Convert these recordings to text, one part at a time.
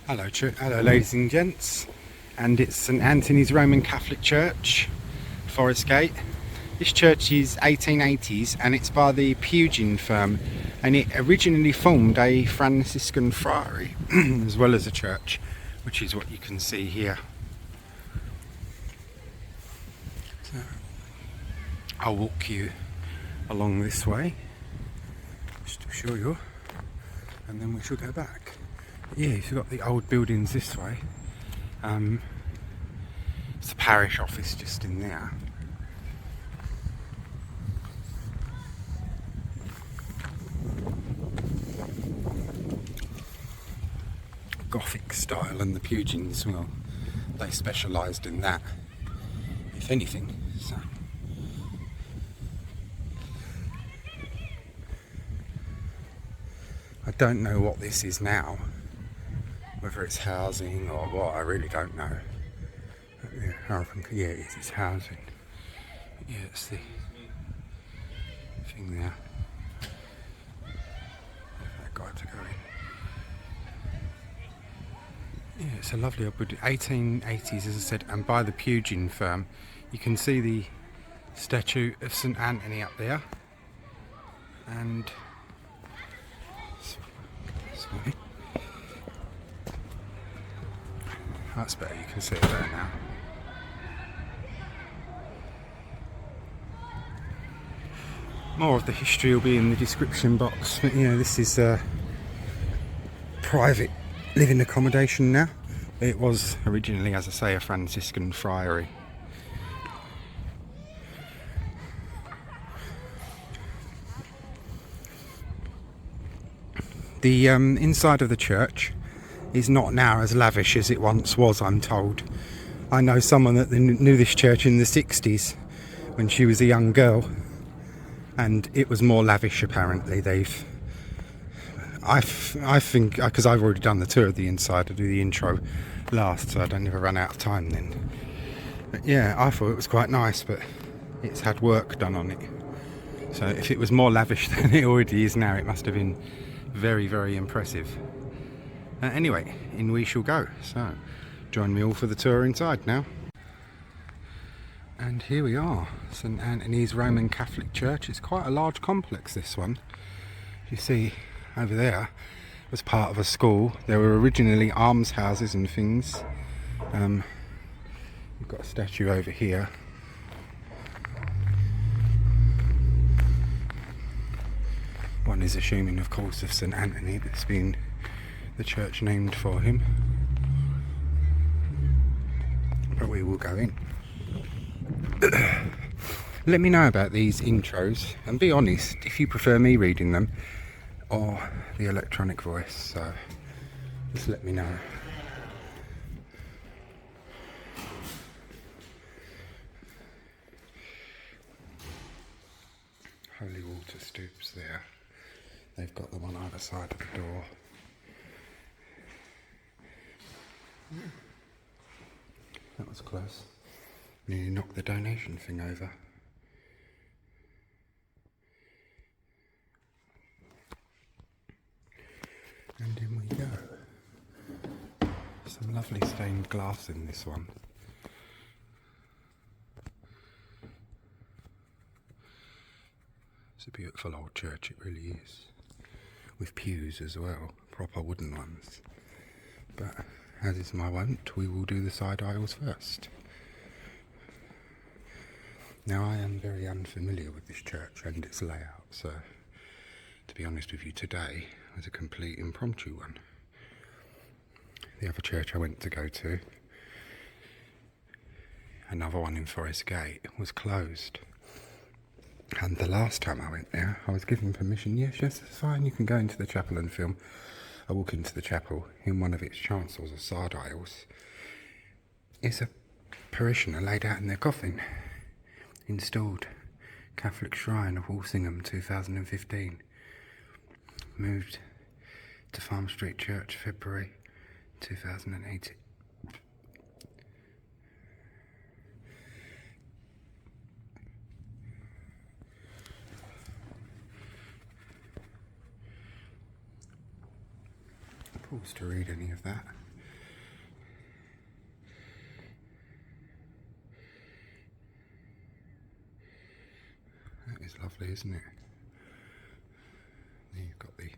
Hello ladies and gents, and it's St Anthony's Roman Catholic Church, Forest Gate. This church is 1880s and it's by the Pugin firm, and it originally formed a Franciscan Friary as well as a church, which is what you can see here. So I'll walk you along this way just to show you, and then we shall go back. Yeah, you've got the old buildings this way. It's the parish office just in there. Gothic style, and the Pugins, well, they specialised in that, if anything. So I don't know what this is now, whether it's housing or what, I really don't know. Yeah, it's housing. Yeah, it's the thing there. I've got to go in. Yeah, it's a lovely old building. 1880s, as I said, and by the Pugin firm. You can see the statue of St Anthony up there. And sorry. That's better, you can see it there now. More of the history will be in the description box, but you know, this is private living accommodation now. It was originally, as I say, a Franciscan friary. The inside of the church is not now as lavish as it once was, I'm told. I know someone that knew this church in the 60s when she was a young girl, and it was more lavish apparently. I think, because I've already done the tour of the inside, I do the intro last, so I don't ever run out of time then. But yeah, I thought it was quite nice, but it's had work done on it. So if it was more lavish than it already is now, it must have been very, very impressive. Anyway, in we shall go. So join me all for the tour inside now. And here we are, St Anthony's Roman Catholic Church. It's quite a large complex, this one. You see over there was part of a school. There were originally almshouses and things. We've got a statue over here. One is assuming, of course, of St Anthony, but it's been the church named for him. But we will go in. Let me know about these intros, and be honest if you prefer me reading them or the electronic voice, so just let me know. Holy water stoops there. They've got them on either side of the door. That was close. Nearly knocked the donation thing over. And in we go. Some lovely stained glass in this one. It's a beautiful old church, it really is. With pews as well, proper wooden ones. But as is my wont, we will do the side aisles first. Now, I am very unfamiliar with this church and its layout, so to be honest with you, today was a complete impromptu one. The other church I went to go to, another one in Forest Gate, was closed. And the last time I went there, I was given permission. Yes, it's fine, you can go into the chapel and film. I walk into the chapel. In one of its chancels or side aisles is a parishioner laid out in their coffin. Installed. Catholic Shrine of Walsingham, 2015. Moved to Farm Street Church, February 2018. Pause to read any of that. lovely, isn't it? You've got the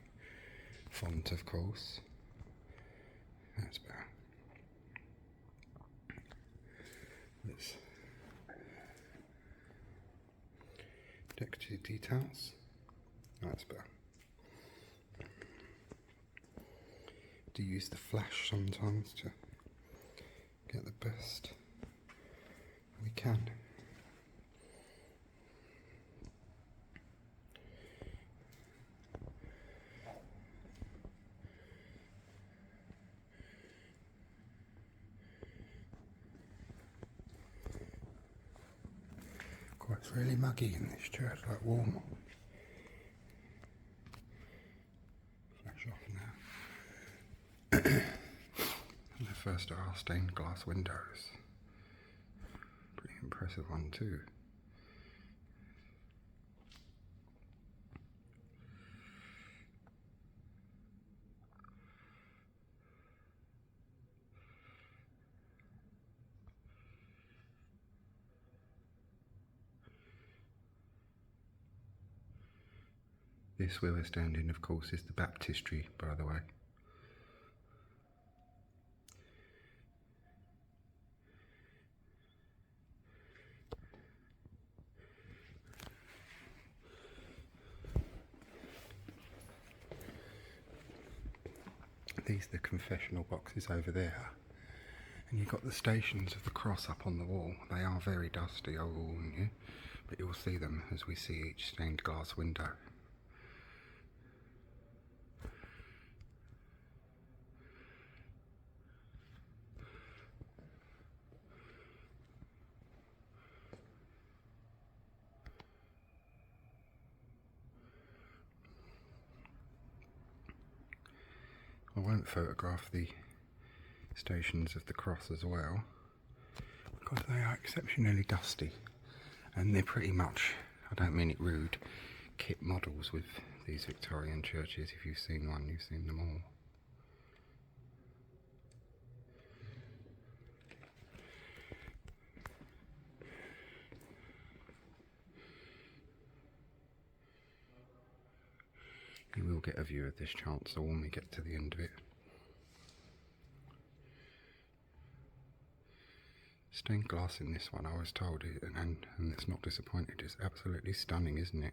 font, of course. That's better. Let's decorative details. That's better. Do use the flash sometimes to get the best we can. God, it's really muggy in this church, like warm. Flash off now. And the first are our stained glass windows. Pretty impressive one too. This where we're standing, of course, is the baptistry, by the way. These are the confessional boxes over there. And you've got the Stations of the Cross up on the wall. They are very dusty, I will warn you, but you'll see them as we see each stained glass window. I won't photograph the Stations of the Cross as well, because they are exceptionally dusty, and they're pretty much, I don't mean it rude, kit models with these Victorian churches. If you've seen one, you've seen them all. You will get a view of this chancel when we get to the end of it. Stained glass in this one, I was told, and it's not disappointed. It's absolutely stunning, isn't it?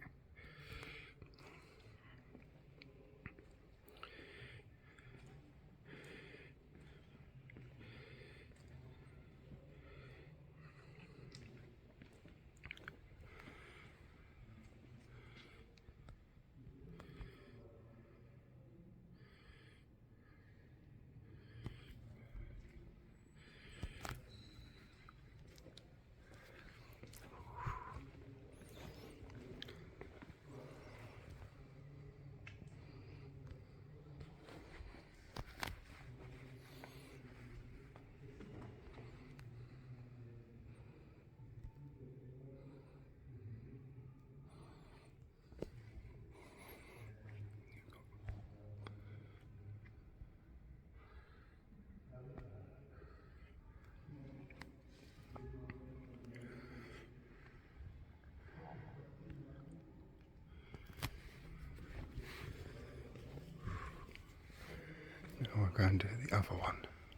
Now we're going to the other one.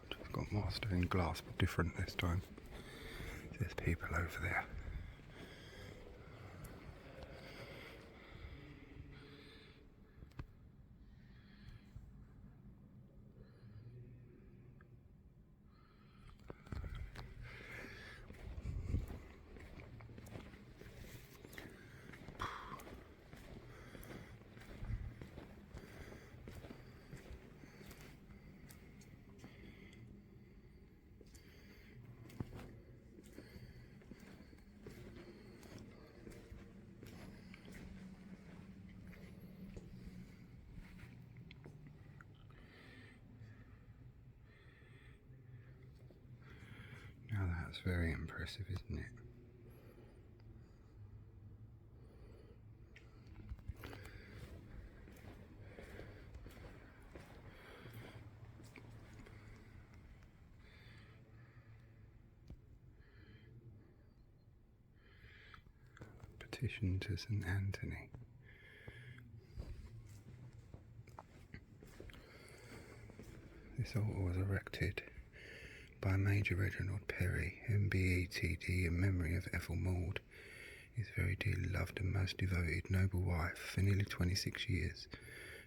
It's got more stained glass, but different this time. There's people over there. Now that's very impressive, isn't it? petition to St Anthony. This altar was erected by Major Reginald Perry, MBETD, in memory of Ethel Maud, his very dearly loved and most devoted noble wife for nearly 26 years,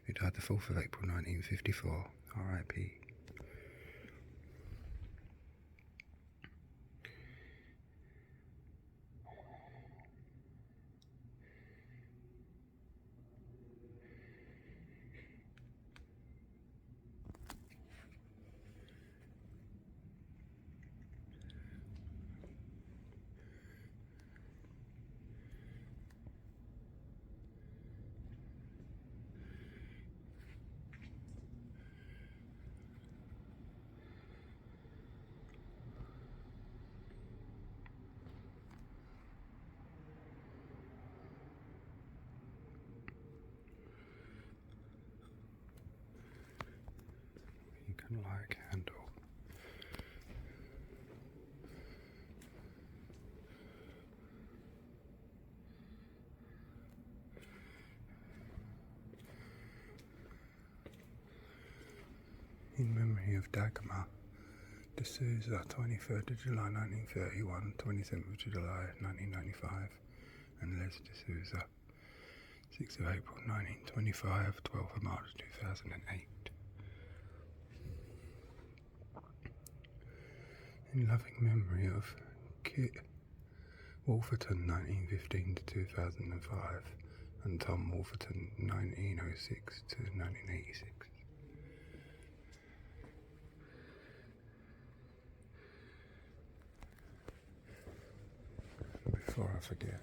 who died the 4th of April 1954, R.I.P. You can light a candle. In memory of Dagmar de Souza, 23rd of July 1931, 27th of July 1995, and Les de Souza, 6th of April 1925, 12th of March 2008. In loving memory of Kit Wolferton, 1915 to 2005, and Tom Wolferton, 1906 to 1986. Before I forget,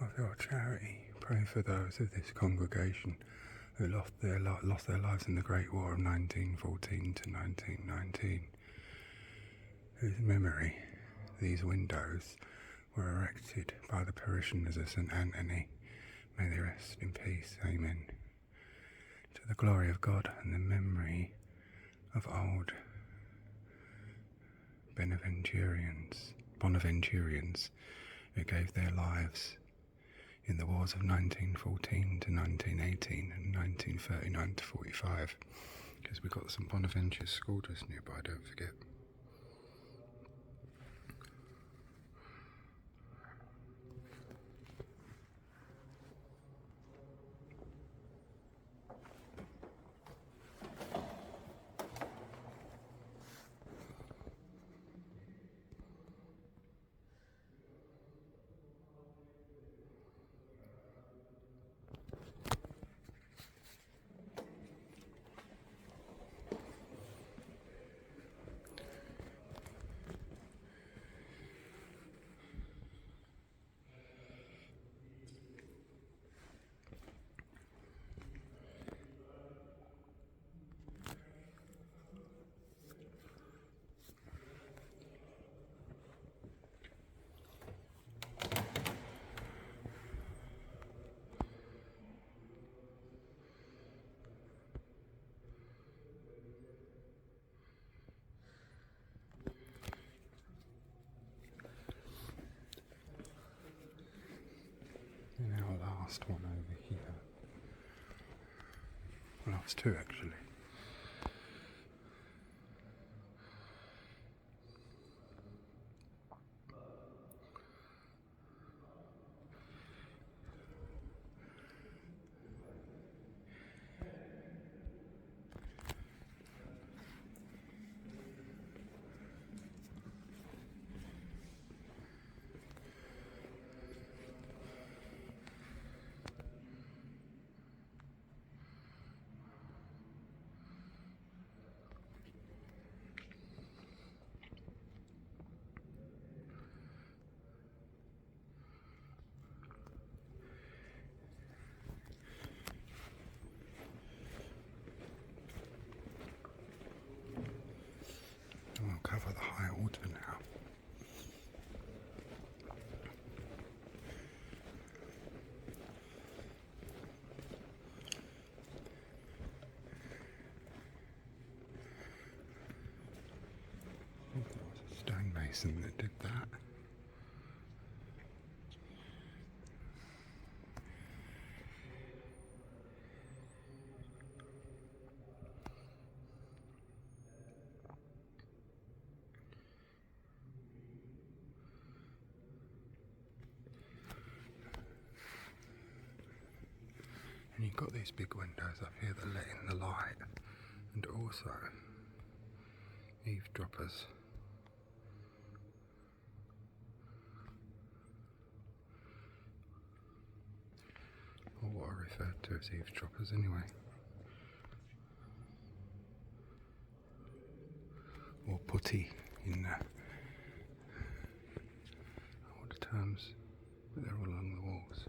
of your charity, pray for those of this congregation who lost their lives in the Great War of 1914 to 1919, whose memory these windows were erected by the parishioners of St Anthony. May they rest in peace. Amen. To the glory of God and the memory of old Bonaventurians who gave their lives in the wars of 1914 to 1918 and 1939 to 45, because we've got some Bonaventure school just nearby, don't forget. last one over here. Last two actually. We'll cover the high altar now. I think there was a stonemason that did that. And you've got these big windows up here that let in the light, and also eavesdroppers, or what are referred to as eavesdroppers anyway, or putty in older terms, but they're all along the walls.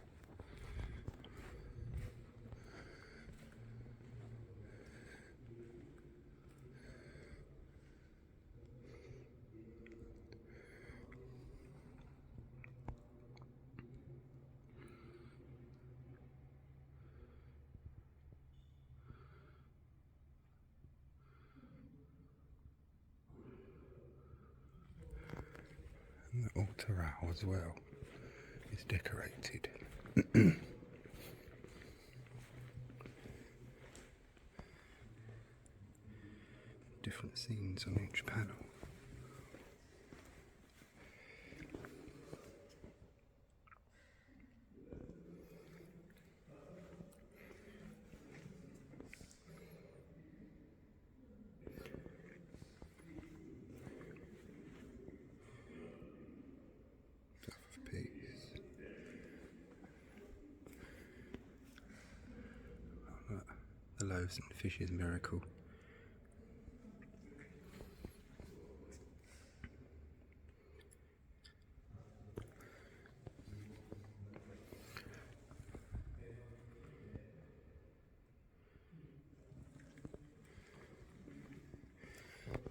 And the altar rail as well is decorated. Different scenes on each panel. Of peace. Oh, look, the loaves and fishes miracle.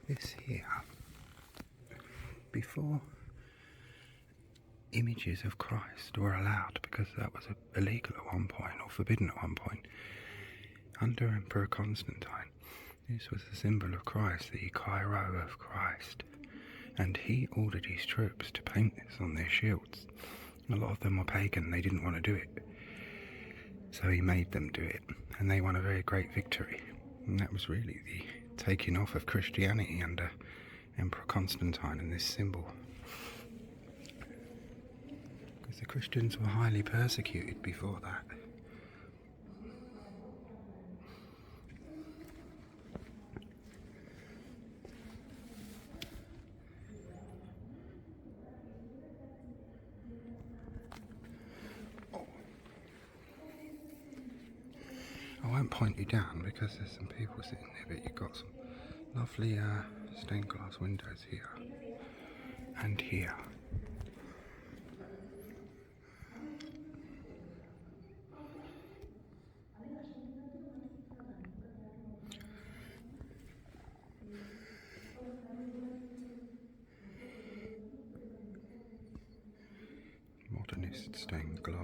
This here, before images of Christ were allowed, because that was illegal at one point, or forbidden at one point, under Emperor Constantine, this was the symbol of Christ, the Chi-Rho of Christ, and he ordered his troops to paint this on their shields. A lot of them were pagan, they didn't want to do it, so he made them do it, and they won a very great victory. And that was really the taking off of Christianity under Emperor Constantine and this symbol. Because the Christians were highly persecuted before that. I won't point you down because there's some people sitting there, but you've got some lovely stained glass windows here and here. Modernist stained glass.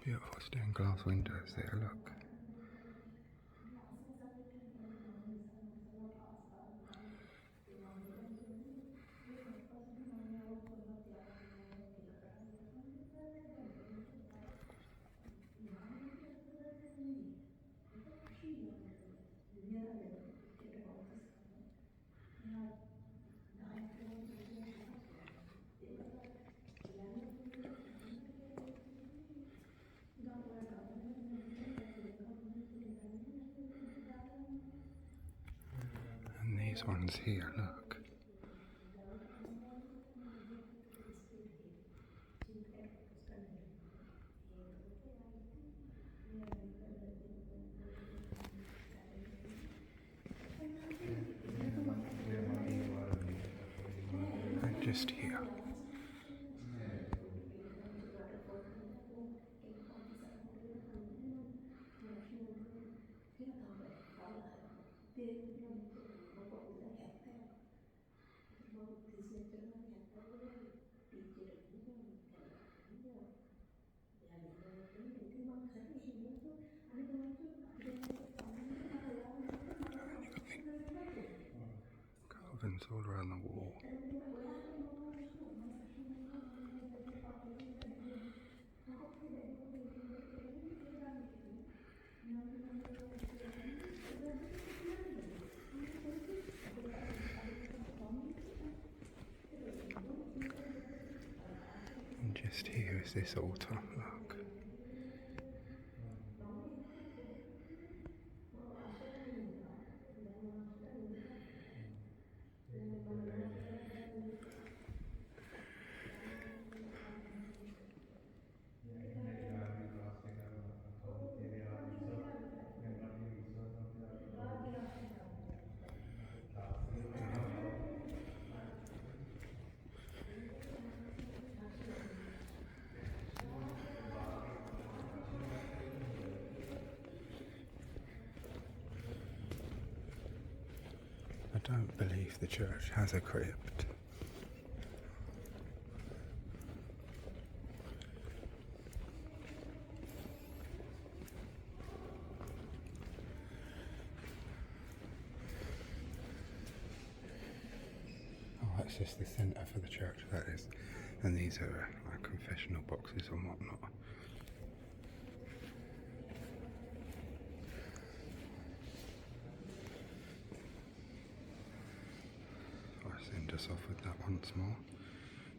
Beautiful stained glass windows there, look. these ones here, look. And just here. Carvings all around the wall. And just here is this altar, look. I don't believe the church has a crypt. Oh, that's just the centre for the church, that is. And these are like confessional boxes and whatnot. Send us off with that once more,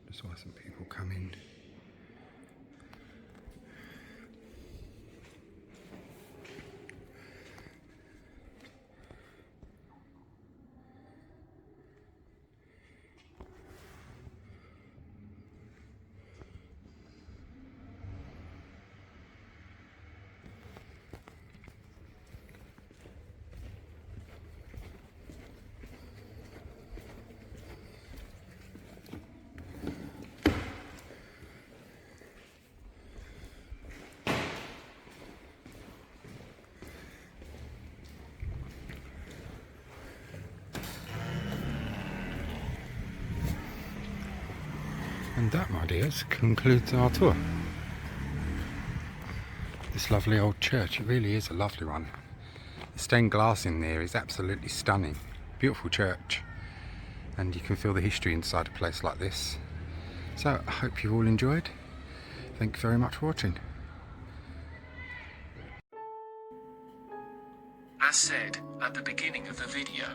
just while some people come in. And that, my dears, concludes our tour. This lovely old church, it really is a lovely one. The stained glass in there is absolutely stunning. Beautiful church. And you can feel the history inside a place like this. So, I hope you've all enjoyed. Thank you very much for watching. As said at the beginning of the video,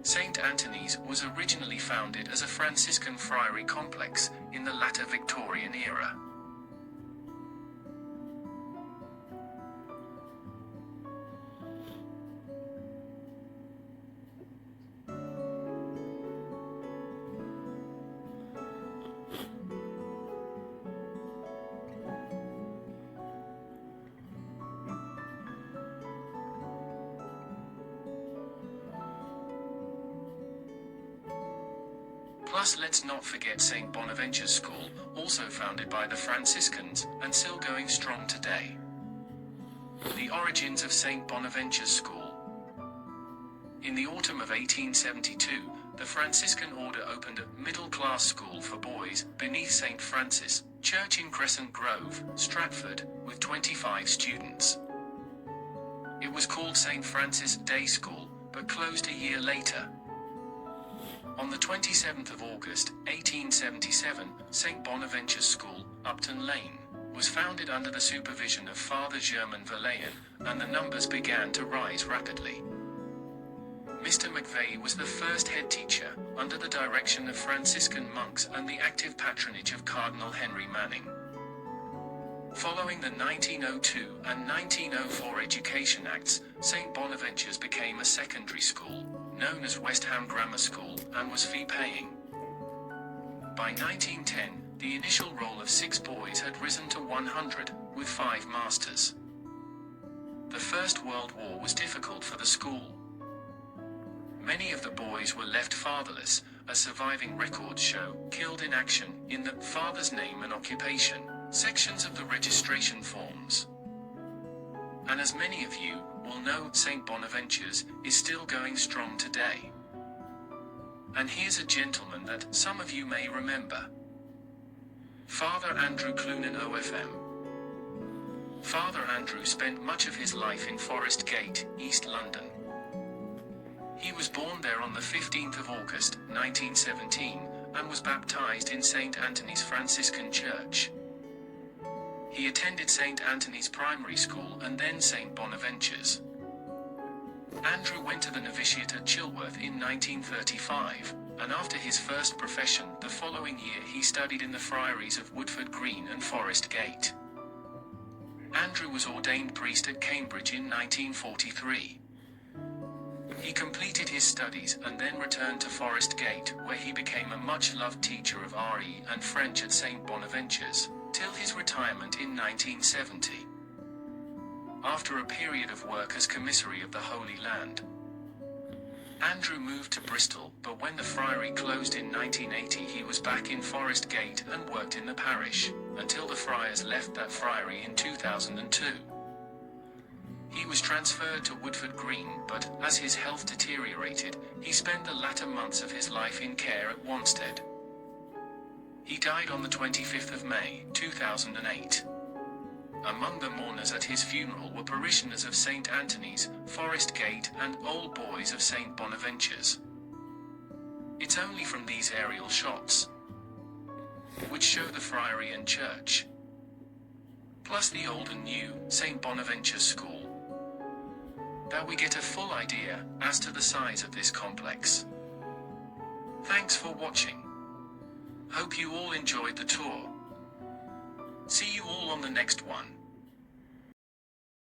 St Anthony's was originally founded as a Franciscan Friary complex in the latter Victorian era. Plus, let's not forget St Bonaventure's School, also founded by the Franciscans, and still going strong today. The origins of St Bonaventure's School. In the autumn of 1872, the Franciscan order opened a middle-class school for boys beneath St Francis Church in Crescent Grove, Stratford, with 25 students. It was called St Francis Day School, but closed a year later. On the 27th of August, 1877, St Bonaventure's School, Upton Lane, was founded under the supervision of Father German Verlaine, and the numbers began to rise rapidly. Mr. McVeigh was the first head teacher, under the direction of Franciscan monks and the active patronage of Cardinal Henry Manning. Following the 1902 and 1904 Education Acts, St Bonaventure's became a secondary school, known as West Ham Grammar School, and was fee-paying. By 1910, the initial roll of 6 boys had risen to 100, with 5 masters. The First World War was difficult for the school. Many of the boys were left fatherless, as surviving records show, killed in action, in the father's name and occupation sections of the registration forms. And as many of you will know, St Bonaventure's is still going strong today. And here's a gentleman that some of you may remember. Father Andrew Clunan OFM. Father Andrew spent much of his life in Forest Gate, East London. He was born there on the 15th of August, 1917, and was baptized in St Anthony's Franciscan Church. He attended St Anthony's Primary School and then St Bonaventure's. Andrew went to the novitiate at Chilworth in 1935, and after his first profession, the following year he studied in the friaries of Woodford Green and Forest Gate. Andrew was ordained priest at Cambridge in 1943. He completed his studies and then returned to Forest Gate, where he became a much-loved teacher of RE and French at St Bonaventure's, till his retirement in 1970. After a period of work as commissary of the Holy Land, Andrew moved to Bristol, but when the friary closed in 1980 he was back in Forest Gate and worked in the parish, until the friars left that friary in 2002. He was transferred to Woodford Green, but, as his health deteriorated, he spent the latter months of his life in care at Wanstead. He died on the 25th of May, 2008. Among the mourners at his funeral were parishioners of St Anthony's, Forest Gate, and old boys of St Bonaventure's. It's only from these aerial shots, which show the friary and church, plus the old and new St Bonaventure School, that we get a full idea as to the size of this complex. Thanks for watching. Hope you all enjoyed the tour. See you all on the next one.